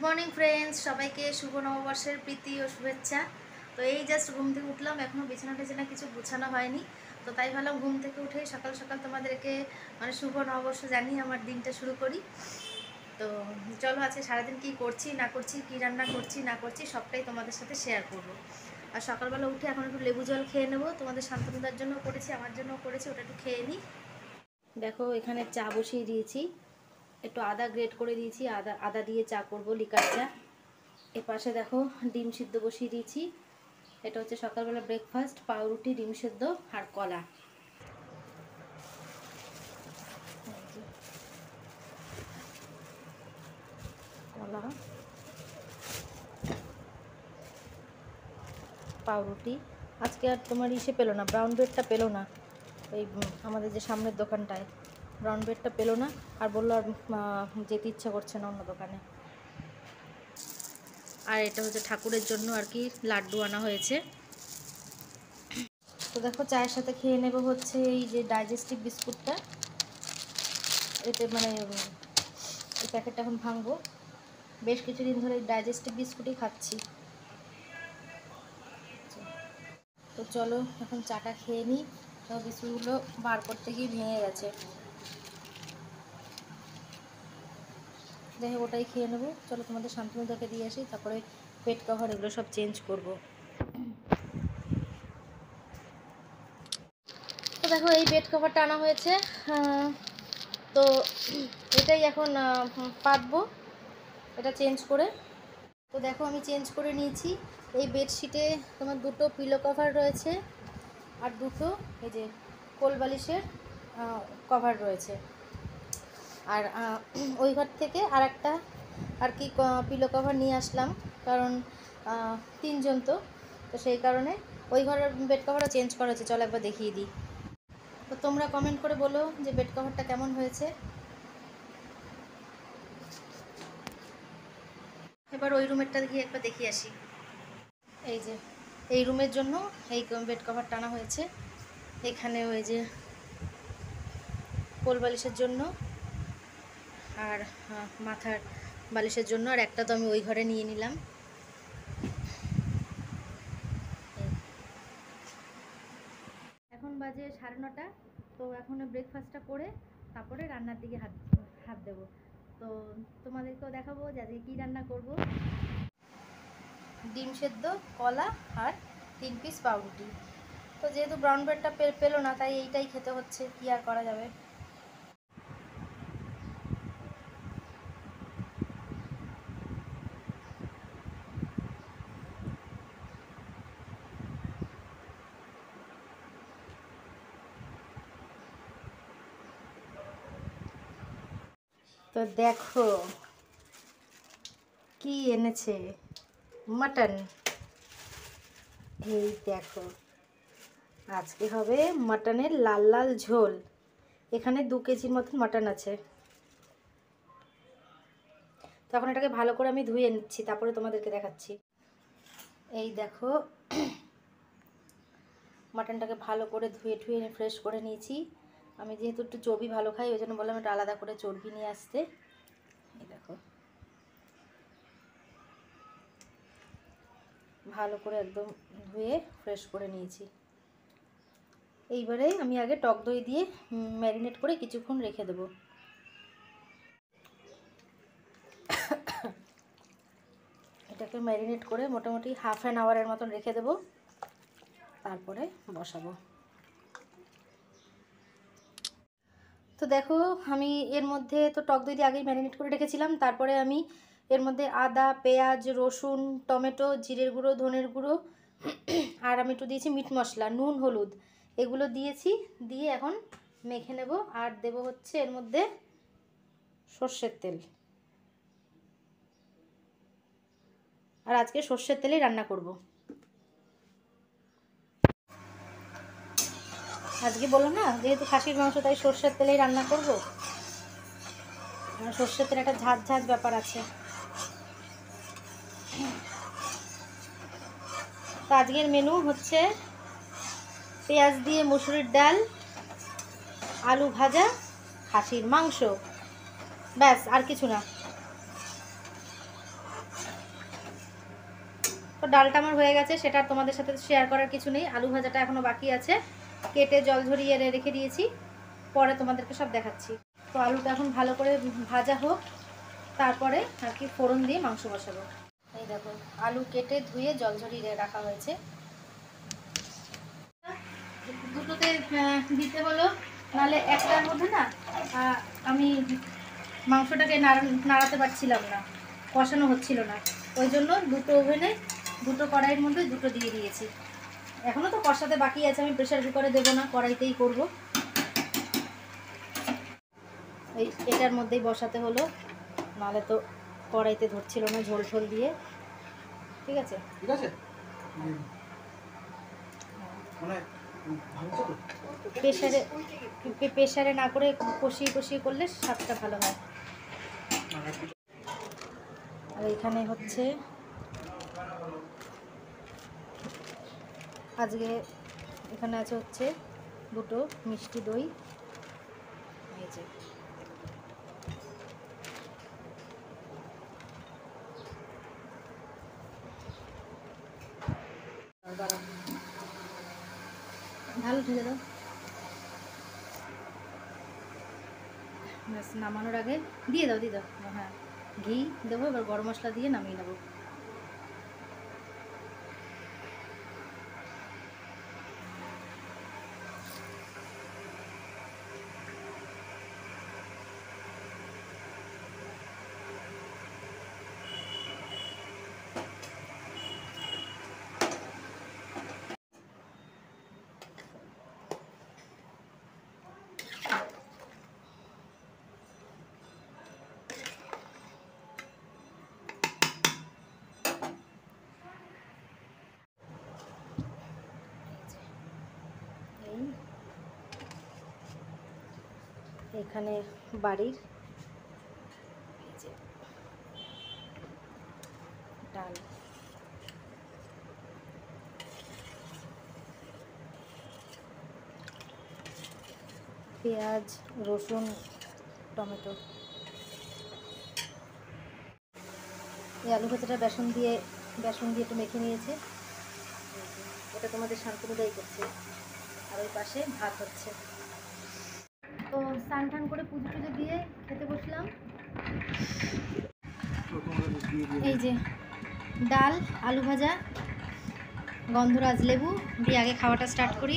Morning friends, সবাইকে শুভ নববর্ষের প্রীতি ও শুভেচ্ছা। তো এই জাস্ট ঘুম থেকে উঠলাম, এখনও বিছানা টিছানা কিছু গুছানো হয়নি। তো তাই ভাবলাম ঘুম থেকে উঠে সকাল সকাল তোমাদেরকে শুভ নববর্ষ জানিয়ে আমার দিনটা শুরু করি। তো চলো, আজকে সারাদিন কী করছি না করছি, কী রান্না করছি না করছি, সবটাই তোমাদের সাথে শেয়ার করব। আর সকালবেলা উঠে এখন একটু লেবু জল খেয়ে নেবো, তোমাদের শান্তনুদার জন্য করেছি, আমার জন্য করেছি, ওটা একটু খেয়ে নিই। দেখো এখানে চা বসিয়ে দিয়েছি, একটু আদা গ্রেট করে দিয়েছি, আদা দিয়ে চা করব, লিকার চা। এপাশে দেখো ডিম সিদ্ধ বসিয়ে দিয়েছি, এটা হচ্ছে সকালবেলা ব্রেকফাস্ট, পাউরুটি, ডিম সিদ্ধ আর কলা। কলা, পাউরুটি। আজকে আর তোমার ইসে পেলো না, ব্রাউন ব্রেডটা পেলো না, এই আমাদের যে সামনের দোকানটায় ব্রাউন ব্রেডটা পেলো না, আর বললো আর যেতে ইচ্ছা করছে না অন্য দোকানে। আর এটা হচ্ছে ঠাকুরের জন্য আর কি লাড্ডু আনা হয়েছে। তো দেখো চায়ের সাথে খেয়ে নেব হচ্ছে এই যে ডাইজেস্টিভ বিস্কুটটা, এতে এই প্যাকেটটা এখন ভাঙবো। বেশ কিছুদিন ধরে ডাইজেস্টিভ বিস্কুটই খাচ্ছি। তো চলো এখন চাটা খেয়ে নিই। তো বিস্কুটগুলো বার করতে গিয়ে ভেঙে গেছে, দেখো ওটাই খেয়ে নেবো। চলো তোমাদের শান্তনুদাকে দিয়ে আসি, তারপরে পেট কভার এগুলো সব চেঞ্জ করব। তো দেখো এই বেড কভারটা আনা হয়েছে, তো এটাই এখন পাতবো, এটা চেঞ্জ করে। তো দেখো আমি চেঞ্জ করে নিয়েছি। এই বেডশিটে তোমার দুটো পিলো কভার রয়েছে আর দুটো এই যে কোল বালিশের কভার রয়েছে। আর ওই ঘর থেকে আর একটা আর কি পিলো কভার নিয়ে আসলাম, কারণ তিনজন তো সেই কারণে ওই ঘরের বেড কভারও চেঞ্জ করা হয়েছে। চলো একবার দেখিয়ে দিই। তো তোমরা কমেন্ট করে বলো যে বেড কভারটা কেমন হয়েছে। এবার ওই রুমেরটা গিয়ে একবার দেখিয়ে আসি। এই যে এই রুমের জন্য এই বেড কভার টানা হয়েছে, এখানে ওই যে কোল বালিশের জন্য আর মাথার বালিশের জন্য, আর একটা তো আমি ওই ঘরে নিয়ে নিলাম। এখন বাজে 9:30, তো এখন ব্রেকফাস্টটা করে তারপরে রান্নার দিকে হাত দেবো। তো তোমাদেরকেও দেখাবো যে আজকে কী রান্না করব। ডিম সেদ্ধ, কলা আর 3 পিস পাউরুটি। তো যেহেতু ব্রাউন ব্রেডটা পেলো না, তাই এইটাই খেতে হচ্ছে, কী আর করা যাবে। তো দেখো কি এনেছে, মাটন। এই দেখো আজকে হবে মাটনের লাল লাল ঝোল। এখানে 2 কেজির মতন মাটন আছে। তখন এটাকে ভালো করে আমি ধুয়ে নিচ্ছি, তারপরে তোমাদেরকে দেখাচ্ছি। এই দেখো মাটনটাকে ভালো করে ধুয়ে ফ্রেশ করে নিয়েছি। আমি যেহেতু একটু চর্বি ভালো খাই, ওই জন্য বললাম একটু আলাদা করে চর্বি নিয়ে আসতে। এই দেখো ভালো করে একদম ধুয়ে ফ্রেশ করে নিয়েছি। এইবারে আমি আগে টক দই দিয়ে ম্যারিনেট করে কিছুক্ষণ রেখে দেবো। এটাকে ম্যারিনেট করে মোটামুটি ½ অ্যান আওয়ারের মতন রেখে দেবো, তারপরে বসাবো। তো দেখো আমি এর মধ্যে তো টক দই দিয়ে আগেই ম্যারিনেট করে রেখেছিলাম, তারপরে আমি এর মধ্যে আদা, পেঁয়াজ, রসুন, টমেটো, জিরের গুঁড়ো, ধনের গুঁড়ো আর আমি একটু দিয়েছি মিট মশলা, নুন, হলুদ, এগুলো দিয়েছি। দিয়ে এখন মেখে নেব। আর দেব হচ্ছে এর মধ্যে সর্ষের তেল। আর আজকে সর্ষের তেলেই রান্না করব। আজকে বললাম না যেহেতু খাসির মাংস, তাই সর্ষের তেলেই রান্না করব। সর্ষের তেলে একটা ঝাঁঝ ঝাঁঝ ব্যাপার আছে। তো আজকের মেনু হচ্ছে পেঁয়াজ দিয়ে মুসুরির ডাল, আলু ভাজা, খাসির মাংস, ব্যাস আর কিছু না। তো ডালটা আমার হয়ে গেছে, সেটা তোমাদের সাথে শেয়ার করার কিছু নেই। আলু ভাজাটা এখনও বাকি আছে, কেটে জল ঝরিয়ে রেখে দিয়েছি, পরে তোমাদেরকে সব দেখাচ্ছি। তো আলুটা এখন ভালো করে ভাজা হোক, তারপরে আর কি ফোড়ন দিয়ে মাংস বসাবো। এই দেখো আলু কেটে ধুয়ে জল ঝরিয়ে রাখা হয়েছে। দুটোতে দিতে হলো, নাহলে একটার মধ্যে না আমি মাংসটাকে নাড়াতে পারছিলাম না, কষানো হচ্ছিল না, ওই জন্য দুটো ওভেনে দুটো কড়াইয়ের মধ্যে দুটো দিয়ে দিয়েছি। এখনও তো কষাতে বাকি আছে, আমি প্রেশার কুকারে দেবো না, কড়াইতেই করব। এই এটার মধ্যেই বসাতে হলো, নাহলে তো কড়াইতে ধরছিল না ঝোল ঝোল দিয়ে। ঠিক আছে, ঠিক আছে। প্রেশারে না করে কষিয়ে কষিয়ে করলে স্বাদটা ভালো হয়। আর এখানে হচ্ছে আজকে এখানে আছে হচ্ছে দুটো মিষ্টি দই, এই যে ভালো ঢেলে দাও। ব্যাস নামানোর আগে দিয়ে দাও হ্যাঁ, ঘি দেবো, এবার গরম মশলা দিয়ে নামিয়ে নেবো। এখানে বাড়ির ডাল, পেঁয়াজ, রসুন, টমেটো। এই আলু ভাজাটা বেসন দিয়ে একটু মেখে নিয়েছে, এটা তোমাদের শান্তনুদাই করছে। আর ওই পাশে ভাত হচ্ছে। তো স্নান টান করে পুজো টুজো দিয়ে খেতে বসলাম। এই যে ডাল, আলু ভাজা, গন্ধরাজ লেবু দিয়ে আগে খাওয়াটা স্টার্ট করি।